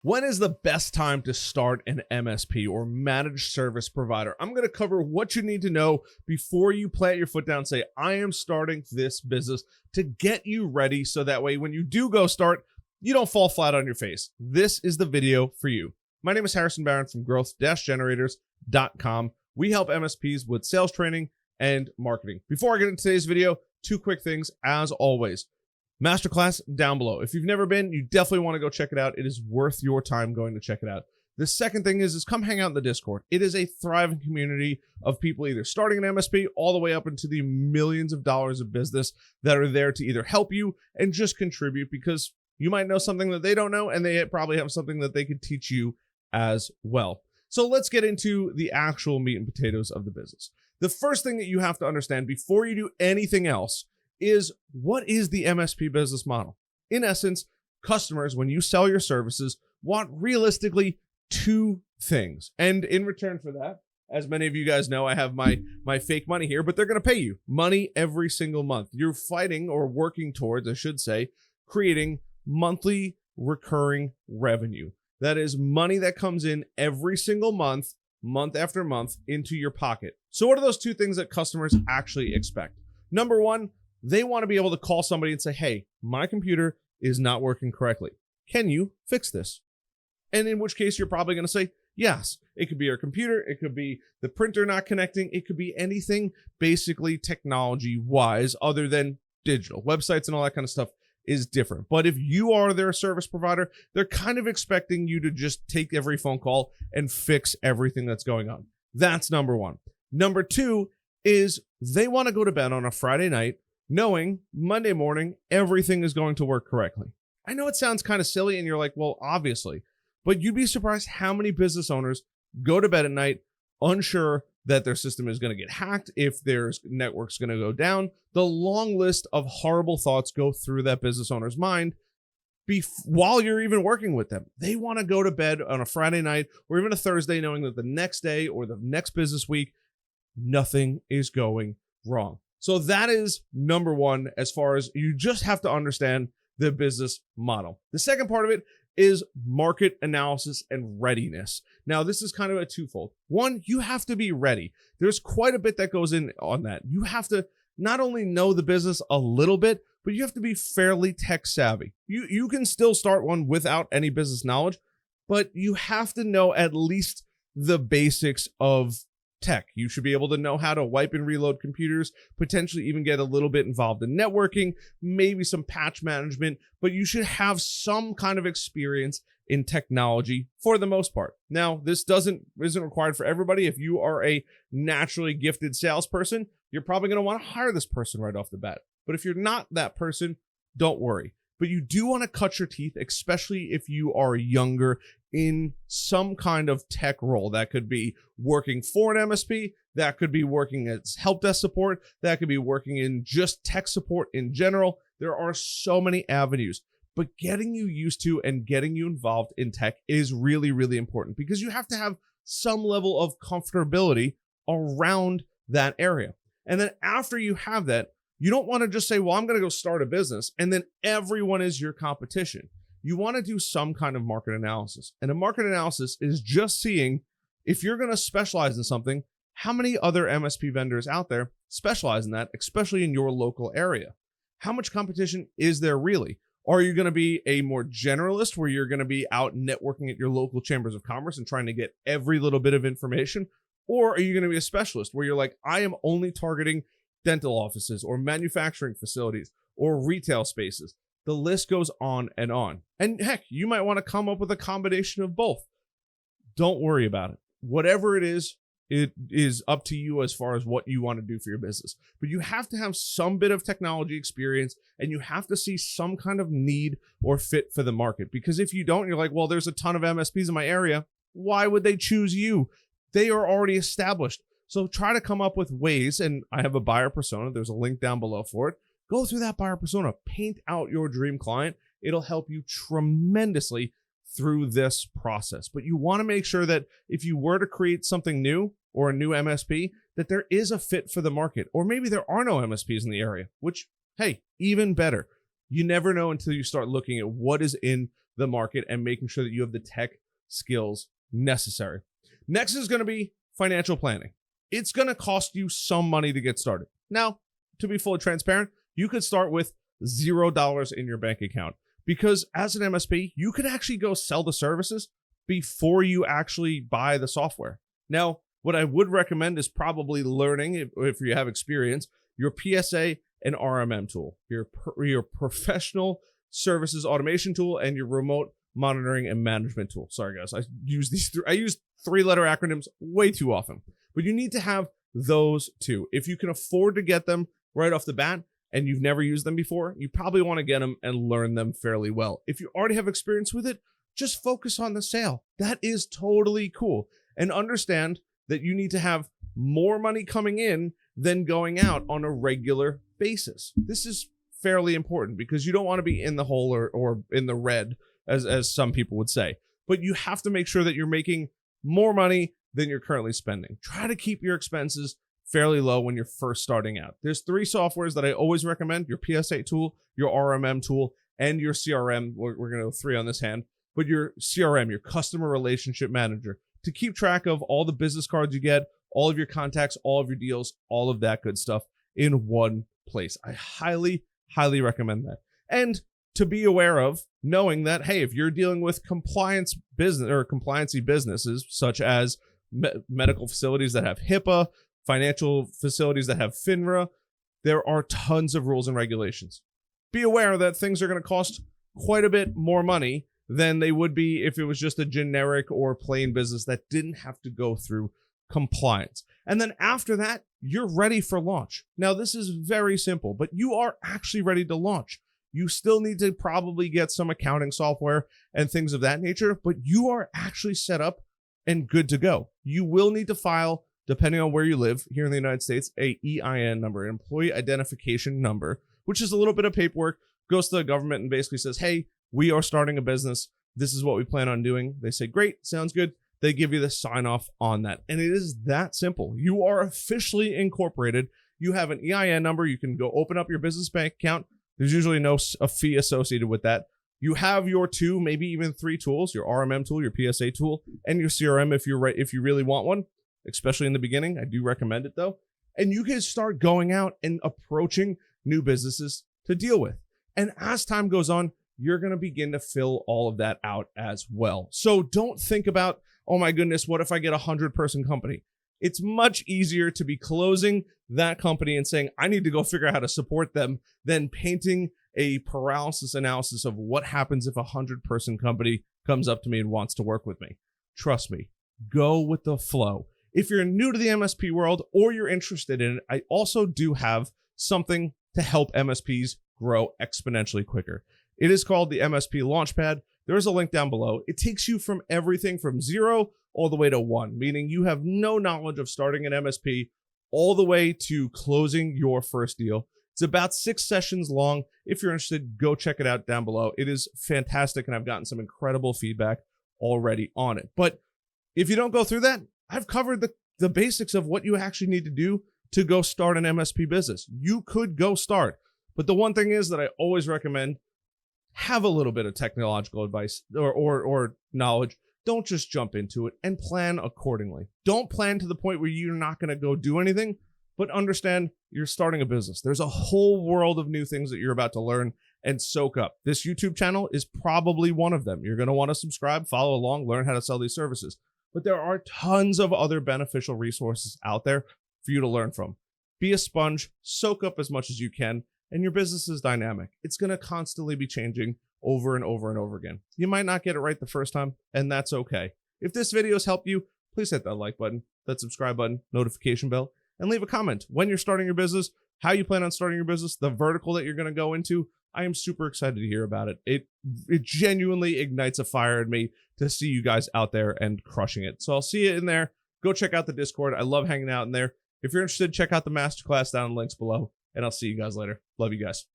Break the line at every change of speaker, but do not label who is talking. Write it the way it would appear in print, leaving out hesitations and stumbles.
When is the best time to start an MSP or managed service provider? I'm going to cover what you need to know before you plant your foot down and say, I am starting this business, to get you ready so that way when you do go start, you don't fall flat on your face. This is the video for you. My name is Harrison Barron from growth-generators.com. We help MSPs with sales training and marketing. Before I get into today's video, two quick things as always. Masterclass down below. If you've never been, you definitely want to go check it out. It is worth your time going to check it out. The second thing is come hang out in the Discord. It is a thriving community of people either starting an MSP all the way up into the millions of dollars of business that are there to either help you and just contribute, because you might know something that they don't know and they probably have something that they could teach you as well. So let's get into the actual meat and potatoes of the business. The first thing that you have to understand before you do anything else is, what is the MSP business model? In essence, customers, when you sell your services, want realistically two things. And in return for that, as many of you guys know, I have my fake money here, but they're going to pay you money every single month. You're fighting, or working towards, I should say, creating monthly recurring revenue. That is money that comes in every single month, month after month, into your pocket. So what are those two things that customers actually expect? Number one, they want to be able to call somebody and say, hey, my computer is not working correctly. Can you fix this? And in which case, you're probably going to say, yes. It could be your computer. It could be the printer not connecting. It could be anything basically technology-wise other than digital. Websites and all that kind of stuff is different. But if you are their service provider, they're kind of expecting you to just take every phone call and fix everything that's going on. That's number one. Number two is they want to go to bed on a Friday night knowing Monday morning everything is going to work correctly. I know it sounds kind of silly and you're like, well, obviously, but you'd be surprised how many business owners go to bed at night unsure that their system is going to get hacked, if their network's going to go down. The long list of horrible thoughts go through that business owner's mind while you're even working with them. They want to go to bed on a Friday night or even a Thursday knowing that the next day or the next business week, nothing is going wrong. So that is number one, as far as you just have to understand the business model. The second part of it is market analysis and readiness. Now, this is kind of a twofold. One, you have to be ready. There's quite a bit that goes in on that. You have to not only know the business a little bit, but you have to be fairly tech savvy. You can still start one without any business knowledge, but you have to know at least the basics of tech. You should be able to know how to wipe and reload computers, potentially even get a little bit involved in networking, maybe some patch management, but you should have some kind of experience in technology for the most part. Now, this isn't required for everybody. If you are a naturally gifted salesperson, you're probably going to want to hire this person right off the bat. But if you're not that person, don't worry. But you do want to cut your teeth, especially if you are younger, in some kind of tech role. That could be working for an MSP, that could be working as help desk support, that could be working in just tech support in general. There are so many avenues, but getting you used to and getting you involved in tech is really, really important, because you have to have some level of comfortability around that area. And then after you have that, you don't want to just say, well, I'm going to go start a business and then everyone is your competition. You want to do some kind of market analysis. And a market analysis is just seeing, if you're going to specialize in something, how many other MSP vendors out there specialize in that, especially in your local area? How much competition is there really? Are you going to be a more generalist where you're going to be out networking at your local chambers of commerce and trying to get every little bit of information? Or are you going to be a specialist where you're like, I am only targeting dental offices or manufacturing facilities or retail spaces? The list goes on and on. And heck, you might want to come up with a combination of both. Don't worry about it. Whatever it is up to you as far as what you want to do for your business. But you have to have some bit of technology experience, and you have to see some kind of need or fit for the market. Because if you don't, you're like, well, there's a ton of MSPs in my area. Why would they choose you? They are already established. So try to come up with ways, and I have a buyer persona. There's a link down below for it. Go through that buyer persona, paint out your dream client. It'll help you tremendously through this process. But you want to make sure that if you were to create something new or a new MSP, that there is a fit for the market. Or maybe there are no MSPs in the area, which, hey, even better. You never know until you start looking at what is in the market and making sure that you have the tech skills necessary. Next is going to be financial planning. It's going to cost you some money to get started. Now, to be fully transparent, you could start with $0 in your bank account, because as an MSP, you could actually go sell the services before you actually buy the software. Now, what I would recommend is probably learning, if you have experience, your PSA and RMM tool, your professional services automation tool, and your remote monitoring and management tool. Sorry guys, I use three-letter acronyms way too often, but you need to have those two. If you can afford to get them right off the bat and you've never used them before, you probably want to get them and learn them fairly well. If you already have experience with it, just focus on the sale. That is totally cool. And understand that you need to have more money coming in than going out on a regular basis. This is fairly important because you don't want to be in the hole or in the red, as some people would say. But you have to make sure that you're making more money than you're currently spending. Try to keep your expenses fairly low when you're first starting out. There's 3 softwares that I always recommend: your PSA tool, your RMM tool, and your CRM. We're going to go 3 on this hand, but your CRM, your customer relationship manager, to keep track of all the business cards you get, all of your contacts, all of your deals, all of that good stuff in one place. I highly, highly recommend that. And to be aware of, knowing that, hey, if you're dealing with compliance business or compliancy businesses, such as medical facilities that have HIPAA, financial facilities that have FINRA, there are tons of rules and regulations. Be aware that things are going to cost quite a bit more money than they would be if it was just a generic or plain business that didn't have to go through compliance. And then after that, you're ready for launch. Now, this is very simple, but you are actually ready to launch. You still need to probably get some accounting software and things of that nature, but you are actually set up and good to go. You will need to file, depending on where you live here in the United States, a EIN number, an employee identification number, which is a little bit of paperwork, goes to the government and basically says, hey, we are starting a business. This is what we plan on doing. They say, great, sounds good. They give you the sign off on that. And it is that simple. You are officially incorporated. You have an EIN number. You can go open up your business bank account. There's usually a fee associated with that. You have your 2, maybe even 3 tools: your RMM tool, your PSA tool, and your CRM if you really want one, especially in the beginning. I do recommend it though. And you can start going out and approaching new businesses to deal with. And as time goes on, you're going to begin to fill all of that out as well. So don't think about, oh my goodness, what if I get a 100-person company? It's much easier to be closing that company and saying, I need to go figure out how to support them, than painting a paralysis analysis of what happens if a 100-person company comes up to me and wants to work with me. Trust me, go with the flow. If you're new to the MSP world or you're interested in it, I also do have something to help MSPs grow exponentially quicker. It is called the MSP Launchpad. There is a link down below. It takes you from everything from 0 all the way to 1, meaning you have no knowledge of starting an MSP, all the way to closing your first deal. It's about 6 sessions long. If you're interested, go check it out down below. It is fantastic, and I've gotten some incredible feedback already on it. But if you don't go through that, I've covered the basics of what you actually need to do to go start an MSP business. You could go start, but the one thing is that I always recommend, have a little bit of technological advice or knowledge. Don't just jump into it, and plan accordingly. Don't plan to the point where you're not going to go do anything, but understand you're starting a business. There's a whole world of new things that you're about to learn and soak up. This YouTube channel is probably one of them. You're going to want to subscribe, follow along, learn how to sell these services. But there are tons of other beneficial resources out there for you to learn from. Be a sponge, soak up as much as you can, and your business is dynamic. It's going to constantly be changing over and over and over again. You might not get it right the first time, and that's okay. If this video has helped you, please hit that like button, that subscribe button, notification bell, and leave a comment when you're starting your business, how you plan on starting your business, the vertical that you're going to go into. I am super excited to hear about it. It genuinely ignites a fire in me to see you guys out there and crushing it. So I'll see you in there. Go check out the Discord. I love hanging out in there. If you're interested, check out the masterclass down in the links below, and I'll see you guys later. Love you guys.